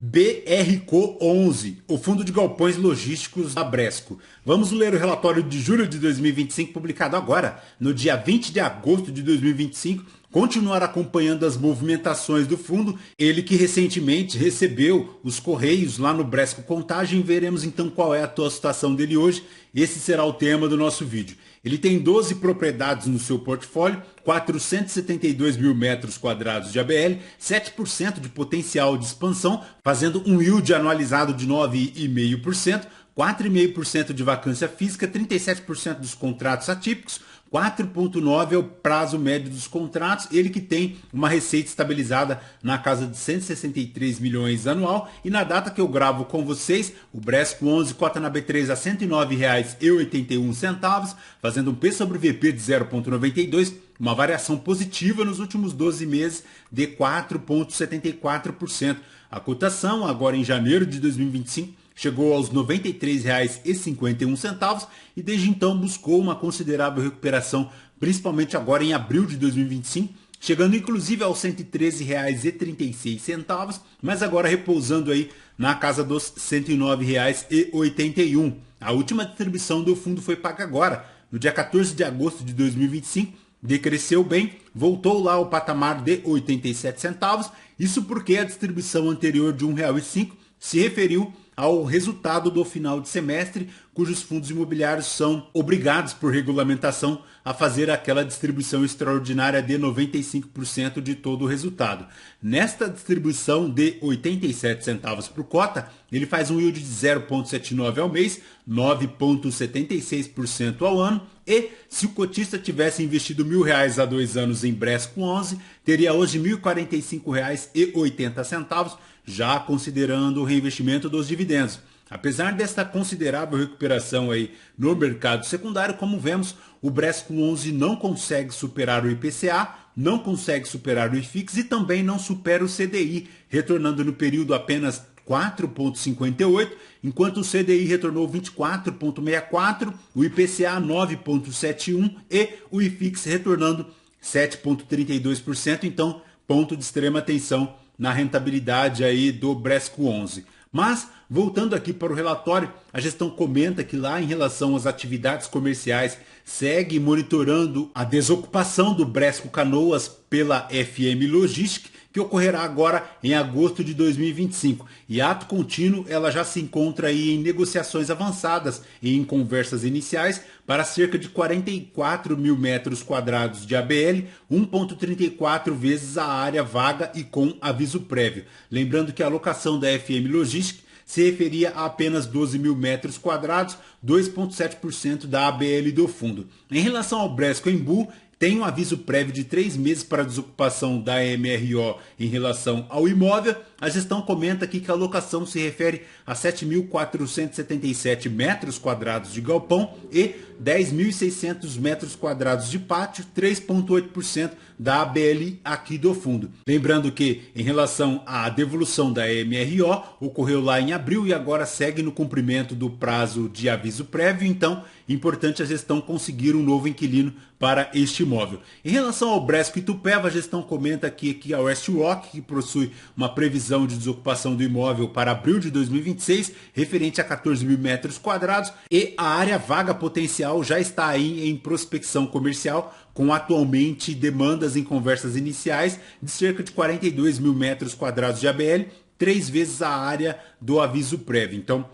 BRCO11, o Fundo de Galpões Logísticos da Bresco. Vamos ler o relatório de julho de 2025, publicado agora, no dia 20 de agosto de 2025. Continuar acompanhando as movimentações do fundo, ele que recentemente recebeu os Correios lá no Bresco Contagem. Veremos então qual é a atual situação dele hoje. Esse será o tema do nosso vídeo. Ele tem 12 propriedades no seu portfólio, 472 mil metros quadrados de ABL, 7% de potencial de expansão, fazendo um yield anualizado de 9,5%, 4,5% de vacância física, 37% dos contratos atípicos, 4,9% é o prazo médio dos contratos. Ele que tem uma receita estabilizada na casa de 163 milhões anual. E na data que eu gravo com vocês, o Bresco 11 cota na B3 a R$ 109,81, fazendo um P sobre VP de 0,92%, uma variação positiva nos últimos 12 meses de 4,74%. A cotação, agora em janeiro de 2025, chegou aos R$ 93,51 e desde então buscou uma considerável recuperação, principalmente agora em abril de 2025, chegando inclusive aos R$ 113,36, mas agora repousando aí na casa dos R$ 109,81. A última distribuição do fundo foi paga agora, no dia 14 de agosto de 2025, decresceu bem, voltou lá ao patamar de 87 centavos, isso porque a distribuição anterior de R$ 1,05 se referiu ao resultado do final de semestre, cujos fundos imobiliários são obrigados por regulamentação a fazer aquela distribuição extraordinária de 95% de todo o resultado. Nesta distribuição de 87 centavos por cota, ele faz um yield de 0,79 ao mês, 9,76% ao ano, e se o cotista tivesse investido R$ 1.000 há 2 anos em Bresco 11, teria hoje R$ 1.045,80, já considerando o reinvestimento dos dividendos. Apesar desta considerável recuperação aí no mercado secundário, como vemos, o Bresco 11 não consegue superar o IPCA, não consegue superar o IFIX e também não supera o CDI, retornando no período apenas 4,58, enquanto o CDI retornou 24,64, o IPCA 9,71 e o IFIX retornando 7,32%. Então, ponto de extrema atenção na rentabilidade aí do Bresco 11. Mas, voltando aqui para o relatório, a gestão comenta que lá em relação às atividades comerciais, segue monitorando a desocupação do Bresco Canoas pela FM Logistic, que ocorrerá agora em agosto de 2025. E ato contínuo, ela já se encontra aí em negociações avançadas e em conversas iniciais para cerca de 44 mil metros quadrados de ABL, 1,34 vezes a área vaga e com aviso prévio. Lembrando que a alocação da FM Logistic se referia a apenas 12 mil metros quadrados, 2,7% da ABL do fundo. Em relação ao Bresco Embu, tem um aviso prévio de 3 meses para a desocupação da MRO em relação ao imóvel. A gestão comenta aqui que a locação se refere a 7.477 metros quadrados de galpão e 10.600 metros quadrados de pátio, 3,8% da ABL aqui do fundo. Lembrando que, em relação à devolução da MRO, ocorreu lá em abril e agora segue no cumprimento do prazo de aviso prévio, então importante a gestão conseguir um novo inquilino para este imóvel. Em relação ao Bresco Itupeva, a gestão comenta aqui que a Westrock, que possui uma previsão de desocupação do imóvel para abril de 2026, referente a 14 mil metros quadrados, e a área vaga potencial já está aí em prospecção comercial, com atualmente demandas em conversas iniciais de cerca de 42 mil metros quadrados de ABL, 3 vezes a área do aviso prévio. Então,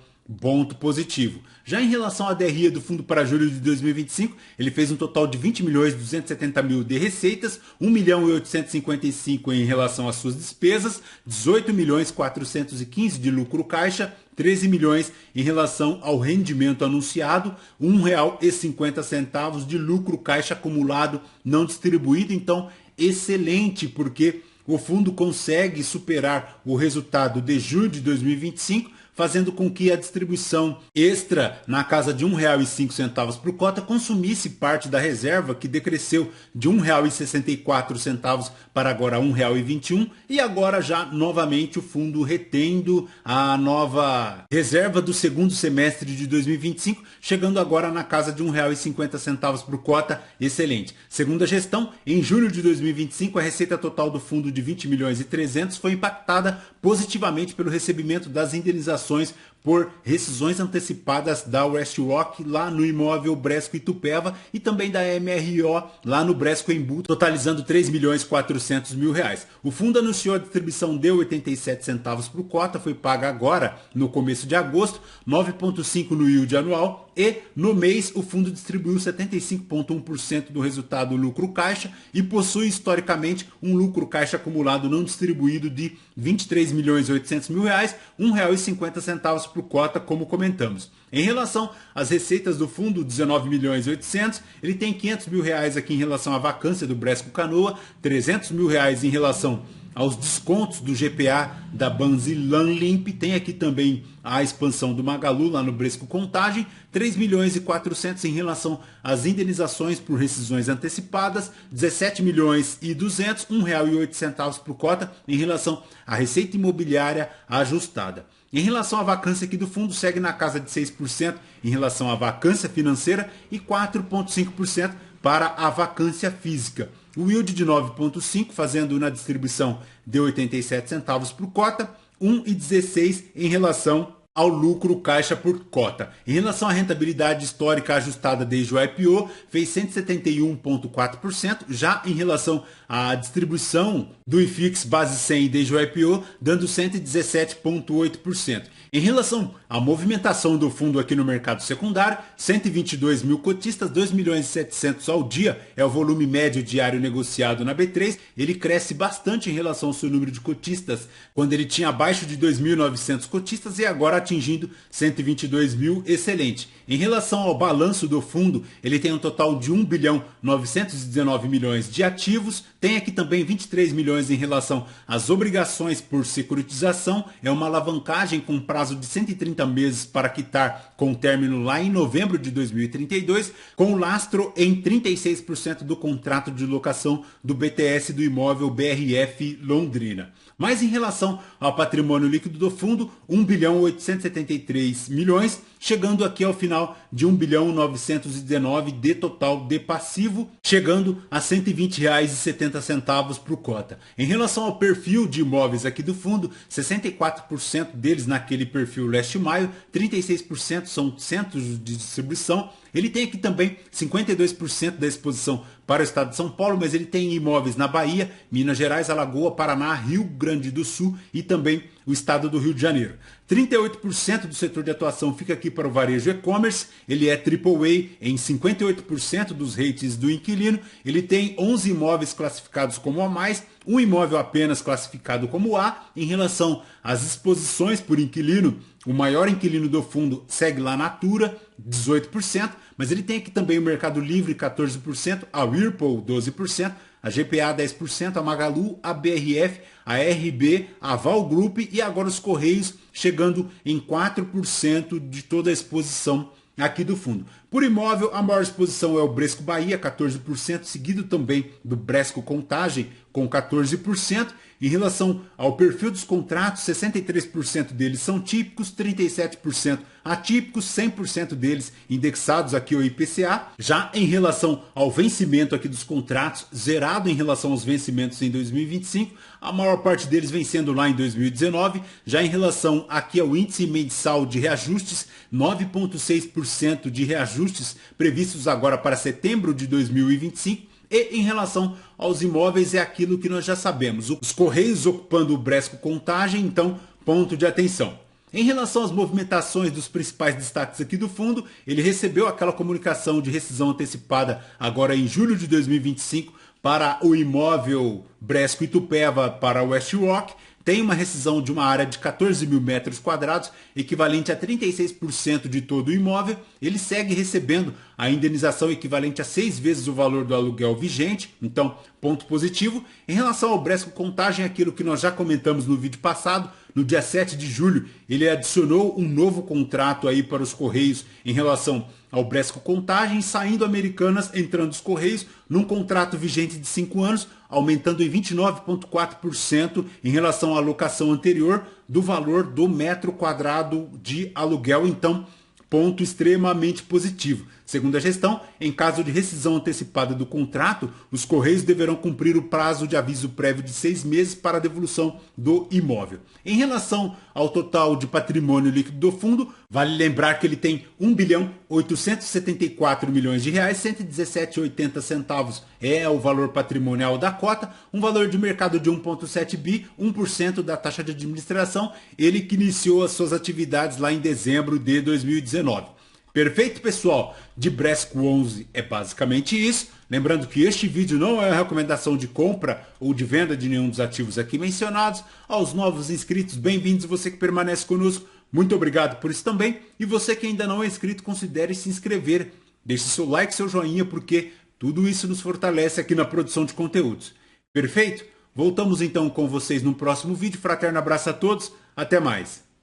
ponto positivo. Já em relação à DRE do fundo para julho de 2025, ele fez um total de 20.270.000 de receitas, 1.855.000 em relação às suas despesas, 18.415.000 de lucro caixa, 13 milhões em relação ao rendimento anunciado, R$ 1,50 de lucro caixa acumulado não distribuído. Então, excelente, porque o fundo consegue superar o resultado de julho de 2025, fazendo com que a distribuição extra na casa de R$ 1,05 por cota consumisse parte da reserva, que decresceu de R$ 1,64 para agora R$ 1,21, e agora já novamente o fundo retendo a nova reserva do segundo semestre de 2025, chegando agora na casa de R$ 1,50 por cota, excelente. Segundo a gestão, em julho de 2025, a receita total do fundo de 20 milhões e 300 foi impactada positivamente pelo recebimento das indenizações por rescisões antecipadas da WestRock lá no imóvel Bresco Itupeva e também da MRO lá no Bresco Embu, totalizando R$ 3.400.000. O fundo anunciou a distribuição de 87 centavos por cota, foi paga agora no começo de agosto, 9,5% no yield anual, e no mês o fundo distribuiu 75,1% do resultado lucro caixa e possui historicamente um lucro caixa acumulado não distribuído de R$ 23.800.000, R$ 1,50 por cota, como comentamos. Em relação às receitas do fundo, 19.800.000, ele tem R$ 500.000 aqui em relação à vacância do Bresco Canoa, R$ 300.000 em relação aos descontos do GPA da Banzilan Limp, tem aqui também a expansão do Magalu lá no Bresco Contagem, 3.400.000 em relação às indenizações por rescisões antecipadas, 17.200.000, R$ 1,08 por cota em relação à receita imobiliária ajustada. Em relação à vacância aqui do fundo, segue na casa de 6% em relação à vacância financeira e 4,5% para a vacância física. O yield de 9,5%, fazendo na distribuição de 87 centavos por cota, 1,16 em relação ao lucro caixa por cota. Em relação à rentabilidade histórica ajustada desde o IPO, fez 171,4%, já em relação à distribuição do IFIX base 100 desde o IPO, dando 117,8%. Em relação à movimentação do fundo aqui no mercado secundário, 122 mil cotistas, 2.700.000 ao dia é o volume médio diário negociado na B3. Ele cresce bastante em relação ao seu número de cotistas, quando ele tinha abaixo de 2.900 cotistas e agora atingindo 122 mil, excelente. Em relação ao balanço do fundo, ele tem um total de 1.919 milhões de ativos, tem aqui também 23 milhões em relação às obrigações por securitização, é uma alavancagem com prazo de 130 meses para quitar com término lá em novembro de 2032, com lastro em 36% do contrato de locação do BTS do imóvel BRF Londrina. Mas em relação ao patrimônio líquido do fundo, 1.873 milhões, chegando aqui ao final de 1.919 de total de passivo, chegando a R$ 120,70 por cota. Em relação ao perfil de imóveis aqui do fundo, 64% deles naquele perfil leste-maio, 36% são centros de distribuição. Ele tem aqui também 52% da exposição para o estado de São Paulo, mas ele tem imóveis na Bahia, Minas Gerais, Alagoas, Paraná, Rio Grande do Sul e também o estado do Rio de Janeiro. 38% do setor de atuação fica aqui para o varejo e-commerce, ele é AAA em 58% dos rates do inquilino, ele tem 11 imóveis classificados como A+, um imóvel apenas classificado como A. Em relação às exposições por inquilino, o maior inquilino do fundo segue lá Natura, 18%, mas ele tem aqui também o Mercado Livre, 14%, a Whirlpool, 12%, a GPA 10%, a Magalu, a BRF, a RB, a Val Group e agora os Correios chegando em 4% de toda a exposição aqui do fundo. Por imóvel, a maior exposição é o Bresco Bahia, 14%, seguido também do Bresco Contagem, com 14%. Em relação ao perfil dos contratos, 63% deles são típicos, 37% atípicos, 100% deles indexados aqui ao IPCA. Já em relação ao vencimento aqui dos contratos, zerado em relação aos vencimentos em 2025, a maior parte deles vencendo lá em 2019. Já em relação aqui ao índice mensal de reajustes, 9,6% de reajustes previstos agora para setembro de 2025. E em relação aos imóveis é aquilo que nós já sabemos. Os Correios ocupando o Bresco Contagem, então ponto de atenção. Em relação às movimentações dos principais destaques aqui do fundo, ele recebeu aquela comunicação de rescisão antecipada agora em julho de 2025 para o imóvel Bresco Itupeva para o WestRock. Tem uma rescisão de uma área de 14 mil metros quadrados, equivalente a 36% de todo o imóvel. Ele segue recebendo a indenização equivalente a 6 vezes o valor do aluguel vigente, então ponto positivo. Em relação ao Bresco Contagem, aquilo que nós já comentamos no vídeo passado, no dia 7 de julho, ele adicionou um novo contrato aí para os Correios em relação ao Bresco Contagem, saindo Americanas, entrando os Correios, num contrato vigente de 5 anos, aumentando em 29,4% em relação à alocação anterior do valor do metro quadrado de aluguel. Então, ponto extremamente positivo. Segundo a gestão, em caso de rescisão antecipada do contrato, os Correios deverão cumprir o prazo de aviso prévio de 6 meses para a devolução do imóvel. Em relação ao total de patrimônio líquido do fundo, vale lembrar que ele tem R$ 1.874.000.000, 117,80 centavos é o valor patrimonial da cota, um valor de mercado de 1,7 bi, 1% da taxa de administração, ele que iniciou as suas atividades lá em dezembro de 2019. Perfeito, pessoal? De Bresco 11 é basicamente isso. Lembrando que este vídeo não é uma recomendação de compra ou de venda de nenhum dos ativos aqui mencionados. Aos novos inscritos, bem-vindos, você que permanece conosco. Muito obrigado por isso também. E você que ainda não é inscrito, considere se inscrever. Deixe seu like, seu joinha, porque tudo isso nos fortalece aqui na produção de conteúdos. Perfeito? Voltamos então com vocês no próximo vídeo. Fraterno abraço a todos. Até mais.